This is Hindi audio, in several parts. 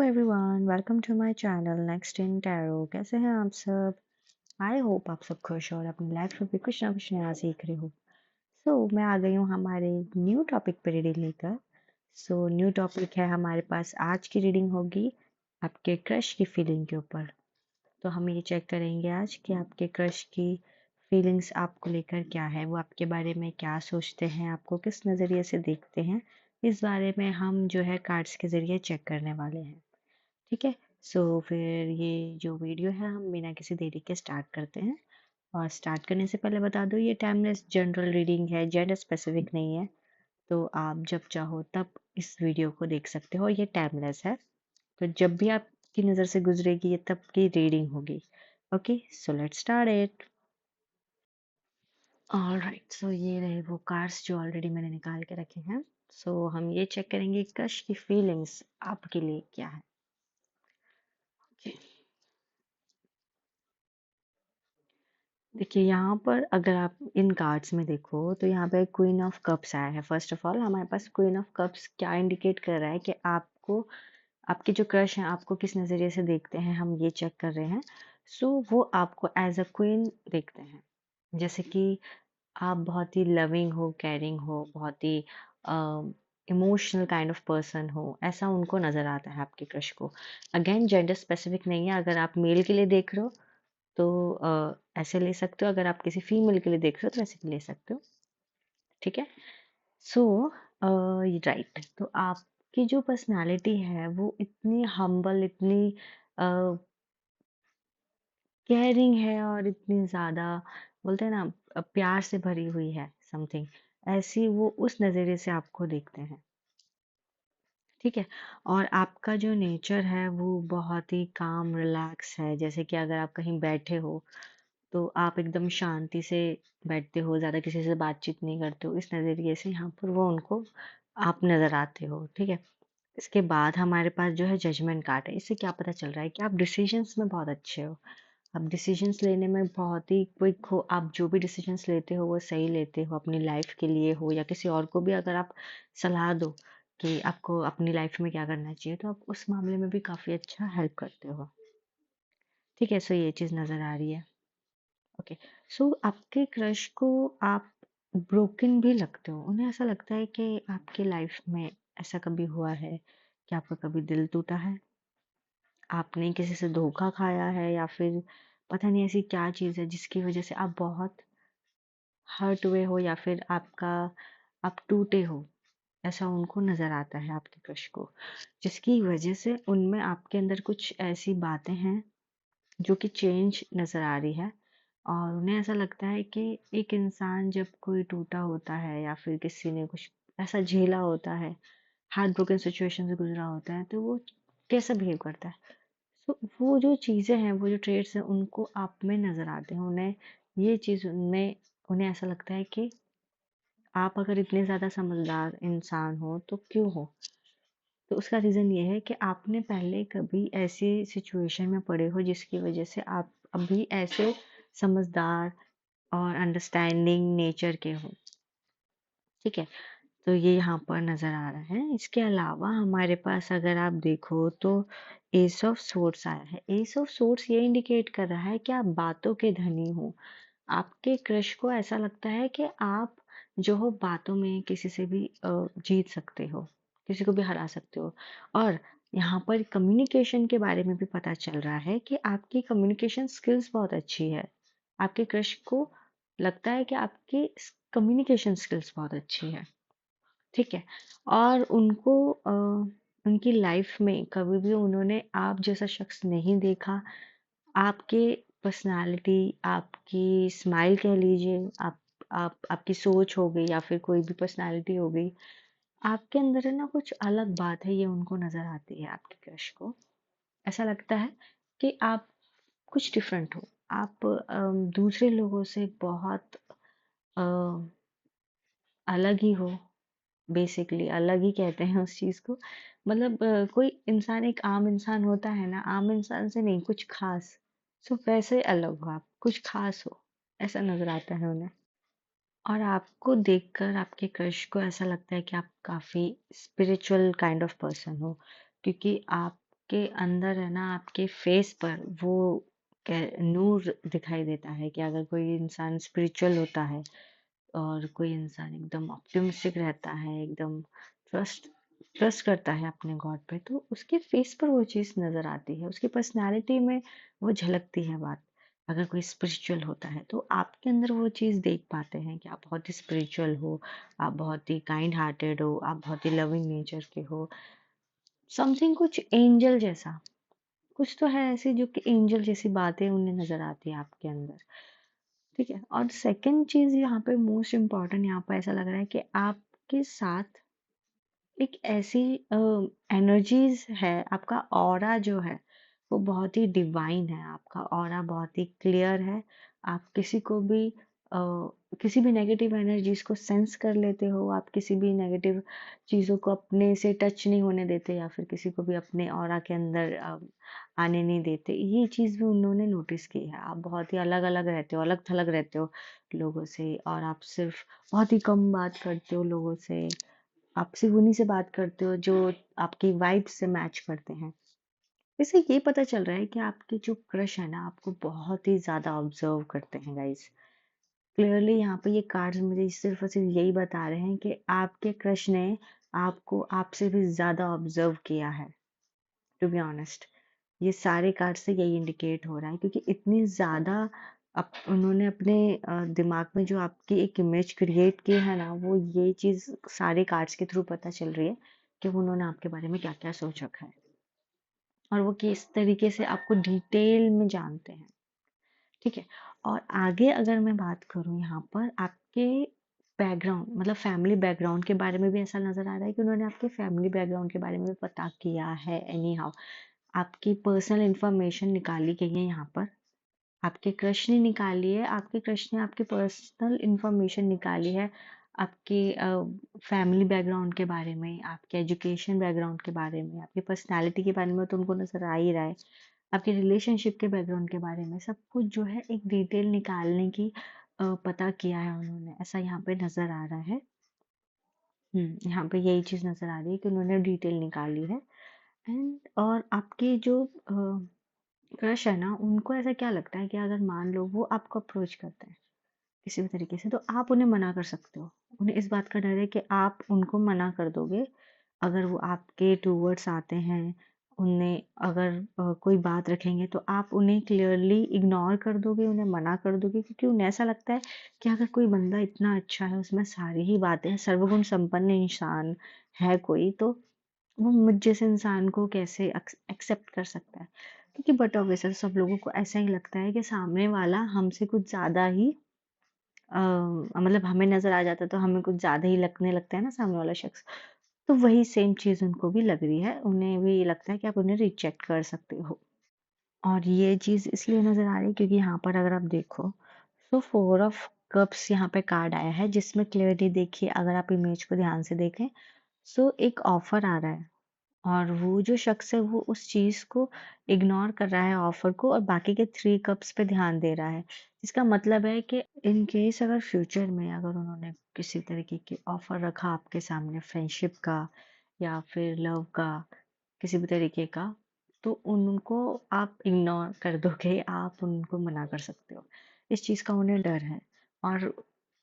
Everyone, welcome to my channel next in tarot. कैसे हैं आप सब? आई होप आप सब खुश और अपनी लाइफ में भी कुछ ना कुछ नया सीख रहे हो। मैं आ गई हूँ हमारे न्यू टॉपिक पर रीडिंग लेकर। न्यू टॉपिक है हमारे पास। आज की रीडिंग होगी आपके क्रश की फीलिंग के ऊपर। तो हम ये चेक करेंगे आज कि आपके क्रश की फीलिंग्स आपको लेकर क्या है, वो आपके बारे में क्या सोचते हैं, आपको किस नज़रिए से देखते हैं। इस बारे में हम जो है कार्ड्स के ज़रिए चेक करने वाले हैं। ठीक है। फिर ये जो वीडियो है हम बिना किसी देरी के स्टार्ट करते हैं। और स्टार्ट करने से पहले बता दो, ये टाइमलेस जनरल रीडिंग है, जेंडर स्पेसिफिक नहीं है। तो आप जब चाहो तब इस वीडियो को देख सकते हो, ये टाइमलेस है। तो जब भी आपकी नज़र से गुजरेगी ये तब की रीडिंग होगी। Okay, so let's start it. Alright, ये रहे वो कार्ड्स जो ऑलरेडी मैंने निकाल के रखे हैं। हम ये चेक करेंगे क्रश की फीलिंग्स आपके लिए क्या है। ओके, देखिए यहाँ पर अगर आप इन कार्ड्स में देखो तो यहाँ पे क्वीन ऑफ कप्स आया है। फर्स्ट ऑफ ऑल हमारे पास क्वीन ऑफ कप्स क्या इंडिकेट कर रहा है कि आपको, आपके जो क्रश हैं आपको किस नज़रिए से देखते हैं, हम ये चेक कर रहे हैं। वो आपको एज अ क्वीन देखते हैं, जैसे कि आप बहुत ही लविंग हो, केयरिंग हो, बहुत ही इमोशनल काइंड ऑफ पर्सन हो, ऐसा उनको नज़र आता है आपके क्रश को। अगेन जेंडर स्पेसिफिक नहीं है, अगर आप मेल के लिए देख रहे हो तो ऐसे ले सकते हो, अगर आप किसी फीमेल के लिए देख रहे हो तो ऐसे भी ले सकते हो। ठीक है। सो राइट, तो आपकी जो पर्सनालिटी है वो इतनी हम्बल, इतनी केयरिंग है और इतनी ज़्यादा, बोलते हैं ना, प्यार से भरी हुई है समथिंग ऐसी, वो उस नज़रिए से आपको देखते हैं। ठीक है। और आपका जो नेचर है वो बहुत ही काम रिलैक्स है, जैसे कि अगर आप कहीं बैठे हो तो आप एकदम शांति से बैठते हो, ज़्यादा किसी से बातचीत नहीं करते हो, इस नज़रिए से यहाँ पर वो उनको आप नज़र आते हो। ठीक है। इसके बाद हमारे पास जो है जजमेंट कार्ड है। इससे क्या पता चल रहा है कि आप डिसीजंस में बहुत अच्छे हो, आप डिसीजंस लेने में बहुत ही क्विक हो, आप जो भी डिसीजंस लेते हो वो सही लेते हो, अपनी लाइफ के लिए हो या किसी और को भी अगर आप सलाह दो कि आपको अपनी लाइफ में क्या करना चाहिए, तो आप उस मामले में भी काफ़ी अच्छा हेल्प करते हो। ठीक है। ये चीज़ नज़र आ रही है। ओके। आपके क्रश को आप ब्रोकन भी लगते हो, उन्हें ऐसा लगता है कि आपकी लाइफ में ऐसा कभी हुआ है कि आपका कभी दिल टूटा है, आपने किसी से धोखा खाया है, या फिर पता नहीं ऐसी क्या चीज़ है जिसकी वजह से आप बहुत हर्ट हुए हो, या फिर आप टूटे हो, ऐसा उनको नज़र आता है आपके क्रश को, जिसकी वजह से उनमें आपके अंदर कुछ ऐसी बातें हैं जो कि चेंज नज़र आ रही है। और उन्हें ऐसा लगता है कि एक इंसान जब कोई टूटा होता है या फिर किसी ने कुछ ऐसा झेला होता है, हार्ट ब्रोकन सिचुएशन से गुजरा होता है, तो वो कैसा बिहेव करता है। वो जो चीज़ें हैं, वो जो ट्रेड्स हैं, उनको आप में नज़र आते हैं। उन्हें ये चीज़ उनमें, उन्हें ऐसा लगता है कि आप अगर इतने ज़्यादा समझदार इंसान हो तो क्यों हो। तो उसका रीज़न ये है कि आपने पहले कभी ऐसी सिचुएशन में पड़े हो जिसकी वजह से आप अभी ऐसे समझदार और अंडरस्टैंडिंग नेचर के हो। ठीक है। तो ये यहाँ पर नज़र आ रहा है। इसके अलावा हमारे पास अगर आप देखो तो एस ऑफ सोर्ड्स आया है। एस ऑफ सोर्ड्स ये इंडिकेट कर रहा है कि आप बातों के धनी हो। आपके क्रश को ऐसा लगता है कि आप जो हो बातों में किसी से भी जीत सकते हो, किसी को भी हरा सकते हो। और यहाँ पर कम्युनिकेशन के बारे में भी पता चल रहा है कि आपकी कम्युनिकेशन स्किल्स बहुत अच्छी है। आपके क्रश को लगता है कि आपकी कम्युनिकेशन स्किल्स बहुत अच्छी है। ठीक है। और उनको उनकी लाइफ में कभी भी उन्होंने आप जैसा शख्स नहीं देखा। आपके पर्सनालिटी, आपकी स्माइल कह लीजिए, आप आपकी सोच हो गई या फिर कोई भी पर्सनालिटी हो गई, आपके अंदर है ना कुछ अलग बात है, ये उनको नज़र आती है आपके क्रश को। ऐसा लगता है कि आप कुछ डिफरेंट हो, आप दूसरे लोगों से बहुत अ, अलग ही हो। बेसिकली अलग ही कहते हैं उस चीज़ को। मतलब कोई इंसान एक आम इंसान होता है ना, आम इंसान से नहीं, कुछ खास। वैसे अलग हो आप, कुछ खास हो, ऐसा नज़र आता है उन्हें। और आपको देखकर आपके क्रश को ऐसा लगता है कि आप काफ़ी स्पिरिचुअल काइंड ऑफ पर्सन हो, क्योंकि आप आपके अंदर है ना, आपके फेस पर वो नूर दिखाई देता है कि अगर कोई इंसान स्पिरिचुअल होता है और कोई इंसान एकदम ऑप्टिमिस्टिक रहता है, एकदम ट्रस्ट ट्रस्ट करता है अपने गॉड पे, तो उसके फेस पर वो चीज़ नज़र आती है, उसकी पर्सनालिटी में वो झलकती है बात। अगर कोई स्पिरिचुअल होता है तो आपके अंदर वो चीज़ देख पाते हैं कि आप बहुत ही स्पिरिचुअल हो, आप बहुत ही काइंड हार्टेड हो, आप बहुत ही लविंग नेचर के हो, समथिंग कुछ एंजल जैसा। कुछ तो है ऐसी जो कि एंजल जैसी बातें उन्हें नजर आती है आपके अंदर। ठीक है, और सेकंड चीज यहाँ पे मोस्ट इम्पॉर्टेंट, यहाँ पे ऐसा लग रहा है कि आपके साथ एक ऐसी एनर्जीज है, आपका ऑरा जो है वो बहुत ही डिवाइन है, आपका ऑरा बहुत ही क्लियर है। आप किसी को भी किसी भी नेगेटिव एनर्जीज को सेंस कर लेते हो, आप किसी भी नेगेटिव चीज़ों को अपने से टच नहीं होने देते या फिर किसी को भी अपने ऑरा के अंदर आने नहीं देते। ये चीज़ भी उन्होंने नोटिस की है। आप बहुत ही अलग अलग रहते हो, अलग थलग रहते हो लोगों से, और आप सिर्फ बहुत ही कम बात करते हो लोगों से। आप सिर्फ उन्हीं से बात करते हो जो आपकी वाइब से मैच करते हैं। इससे ये पता चल रहा है कि आपके जो क्रश है ना, आपको बहुत ही ज्यादा ऑब्जर्व करते हैं गाइस। क्लियरली यहाँ पे ये कार्ड्स मुझे सिर्फ और सिर्फ यही बता रहे हैं कि आपके क्रश ने आपको आपसे भी ज्यादा ऑब्जर्व किया है। टू बी ऑनेस्ट, ये सारे कार्ड से यही इंडिकेट हो रहा है, क्योंकि इतनी ज्यादा उन्होंने अपने दिमाग में जो आपकी एक इमेज क्रिएट की है ना, वो ये चीज सारे कार्ड्स के थ्रू पता चल रही है कि उन्होंने आपके बारे में क्या क्या सोच रखा है और वो किस तरीके से आपको डिटेल में जानते हैं। ठीक है, और आगे अगर मैं बात करूं यहाँ पर आपके बैकग्राउंड, मतलब फैमिली बैकग्राउंड के बारे में भी ऐसा नजर आ रहा है कि उन्होंने आपके फैमिली बैकग्राउंड के बारे में भी पता किया है। एनी हाउ आपकी पर्सनल इंफॉर्मेशन निकाली गई है यहाँ पर। आपके क्रश ने निकाली है, आपके क्रश ने आपकी पर्सनल इंफॉर्मेशन निकाली है, आपके फैमिली बैकग्राउंड के बारे में, आपके एजुकेशन बैकग्राउंड के बारे में, आपकी पर्सनालिटी के बारे में तो उनको नजर आ ही रहा है, आपके रिलेशनशिप के बैकग्राउंड के बारे में सब कुछ जो है एक डिटेल निकालने की पता किया है उन्होंने, ऐसा यहाँ पे नजर आ रहा है। यहाँ पे यही चीज नजर आ रही है कि उन्होंने डिटेल निकाली है। एंड और आपके जो क्रश है ना, उनको ऐसा क्या लगता है कि अगर मान लो वो आपको अप्रोच करते हैं किसी भी तरीके से, तो आप उन्हें मना कर सकते हो। उन्हें इस बात का डर है कि आप उनको मना कर दोगे अगर वो आपके टूवर्ड्स आते हैं। उन्हें अगर कोई बात रखेंगे तो आप उन्हें क्लियरली इग्नोर कर दोगे, उन्हें मना कर दोगे, क्योंकि उन्हें ऐसा लगता है कि अगर कोई बंदा इतना अच्छा है, उसमें सारी ही बातें हैं, सर्वगुण संपन्न इंसान है कोई, तो वो मुझ जैसे इंसान को कैसे एक्सेप्ट कर सकता है। क्योंकि बट ऑब्वियसली सब लोगों को ऐसा ही लगता है कि सामने वाला हमसे कुछ ज्यादा ही मतलब हमें नजर आ जाता है तो हमें कुछ ज्यादा ही लगने लगता है ना सामने वाला शख्स। तो वही सेम चीज उनको भी लग रही है, उन्हें भी लगता है कि आप उन्हें रिजेक्ट कर सकते हो। और ये चीज इसलिए नजर आ रही है क्योंकि यहाँ पर अगर आप देखो, तो 4 ऑफ कप्स यहाँ पे कार्ड आया है, जिसमें क्लियरली देखिए, अगर आप इमेज को ध्यान से देखें, सो एक ऑफर आ रहा है और वो जो शख्स है वो उस चीज को इग्नोर कर रहा है, ऑफर को, और बाकी के 3 कप्स पे ध्यान दे रहा है। इसका मतलब है कि इन केस अगर फ्यूचर में अगर उन्होंने किसी तरीके की ऑफर रखा आपके सामने, फ्रेंडशिप का या फिर लव का, किसी भी तरीके का, तो उनको आप इग्नोर कर दोगे, आप उनको मना कर सकते हो। इस चीज का उन्हें डर है, और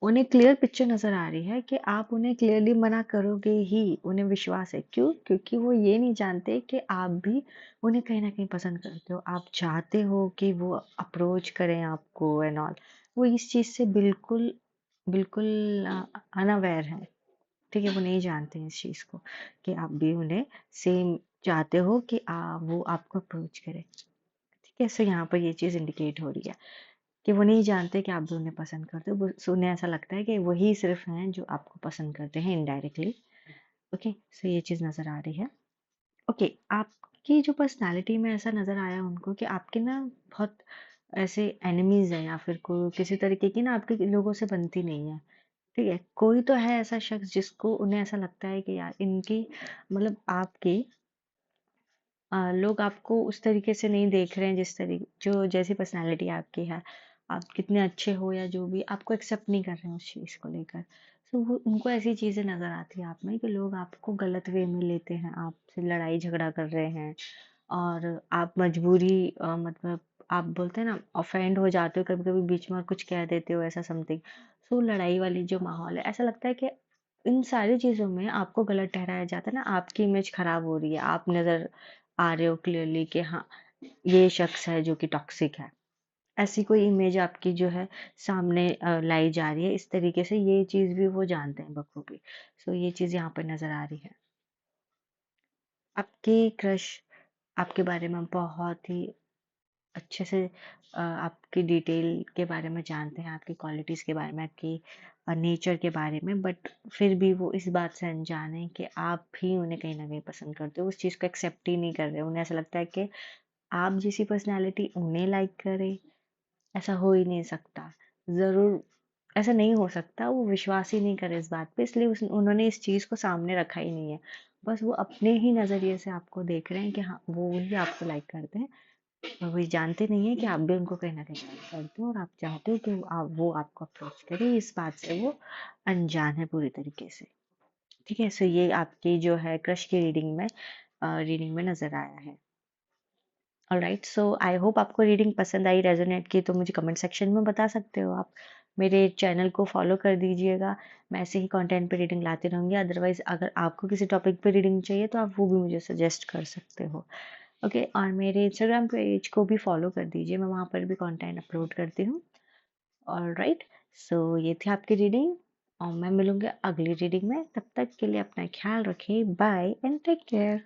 उन्हें क्लियर पिक्चर नजर आ रही है कि आप उन्हें क्लियरली मना करोगे ही। उन्हें विश्वास है, क्यों? क्योंकि वो ये नहीं जानते कि आप भी उन्हें कहीं ना कहीं पसंद करते हो, आप चाहते हो कि वो अप्रोच करें आपको एंड ऑल। वो इस चीज से बिल्कुल बिल्कुल अनअवेयर है। ठीक है, वो नहीं जानते हैं इस चीज को कि आप भी उन्हें सेम चाहते हो कि वो आपको अप्रोच करे। ठीक है, सो यहाँ पर ये चीज इंडिकेट हो रही है कि वो नहीं जानते कि आप भी उन्हें पसंद करते हो, सो उन्हें ऐसा लगता है कि वही सिर्फ हैं जो आपको पसंद करते हैं इनडायरेक्टली। ओके, सो ये चीज नजर आ रही है। ओके, आपकी जो पर्सनालिटी में ऐसा नजर आया उनको कि आपके ना बहुत ऐसे एनिमीज हैं, या फिर कोई किसी तरीके की ना आपके लोगों से बनती नहीं है। ठीक है, कोई तो है ऐसा शख्स जिसको उन्हें ऐसा लगता है कि यार इनकी, मतलब आपकी लोग आपको उस तरीके से नहीं देख रहे हैं, जिस तरीके जो जैसी पर्सनालिटी आपकी है, आप कितने अच्छे हो या जो भी, आपको एक्सेप्ट नहीं कर रहे हैं उस चीज़ को लेकर। तो वो उनको ऐसी चीज़ें नज़र आती है आप में कि लोग आपको गलत वे में लेते हैं, आपसे लड़ाई झगड़ा कर रहे हैं, और आप मजबूरी मतलब आप बोलते हैं ना ऑफेंड हो जाते हो कभी कभी बीच में और कुछ कह देते हो ऐसा समथिंग। सो लड़ाई वाली जो माहौल है ऐसा लगता है कि इन सारी चीज़ों में आपको गलत ठहराया जाता है ना, आपकी इमेज खराब हो रही है, आप नज़र आ रहे हो क्लियरली कि हाँ ये शख्स है जो कि टॉक्सिक है। ऐसी कोई इमेज आपकी जो है सामने लाई जा रही है, इस तरीके से ये चीज़ भी वो जानते हैं बखूबी। सो ये चीज़ यहाँ पर नज़र आ रही है। आपकी क्रश आपके बारे में बहुत ही अच्छे से आपकी डिटेल के बारे में जानते हैं, आपकी क्वालिटीज़ के बारे में, आपकी नेचर के बारे में, बट फिर भी वो इस बात से अनजान है कि आप भी उन्हें कहीं न कहीं पसंद करते हो, उस चीज़ को एक्सेप्ट ही नहीं कर रहे हो। उन्हें ऐसा लगता है कि आप जैसी पर्सनैलिटी उन्हें लाइक करे, ऐसा हो ही नहीं सकता। ज़रूर ऐसा नहीं हो सकता, वो विश्वास ही नहीं करे इस बात पे, इसलिए उन्होंने इस चीज़ को सामने रखा ही नहीं है। बस वो अपने ही नज़रिए से आपको देख रहे हैं कि हाँ, वो ही आपको लाइक करते हैं। और वो ये जानते नहीं है कि आप भी उनको कहीं न कहीं लाइक करते हो और आप चाहते हो कि वो आपको अप्रोच करे, इस बात से वो अनजान है पूरी तरीके से। ठीक है? सो ये आपकी जो है क्रश की रीडिंग में नज़र आया है। ऑलराइट, सो आई होप आपको रीडिंग पसंद आई, रेजोनेट की, तो मुझे कमेंट सेक्शन में बता सकते हो आप। मेरे चैनल को फॉलो कर दीजिएगा, मैं ऐसे ही कंटेंट पे रीडिंग लाती रहूँगी। अदरवाइज़ अगर आपको किसी टॉपिक पे रीडिंग चाहिए तो आप वो भी मुझे सजेस्ट कर सकते हो। ओके, और मेरे इंस्टाग्राम पेज को भी फॉलो कर दीजिए, मैं वहाँ पर भी कंटेंट अपलोड करती हूँ। ऑलराइट, सो ये थी आपकी रीडिंग और मैं मिलूँगी अगली रीडिंग में। तब तक के लिए अपना ख्याल रखिए। Bye and take care.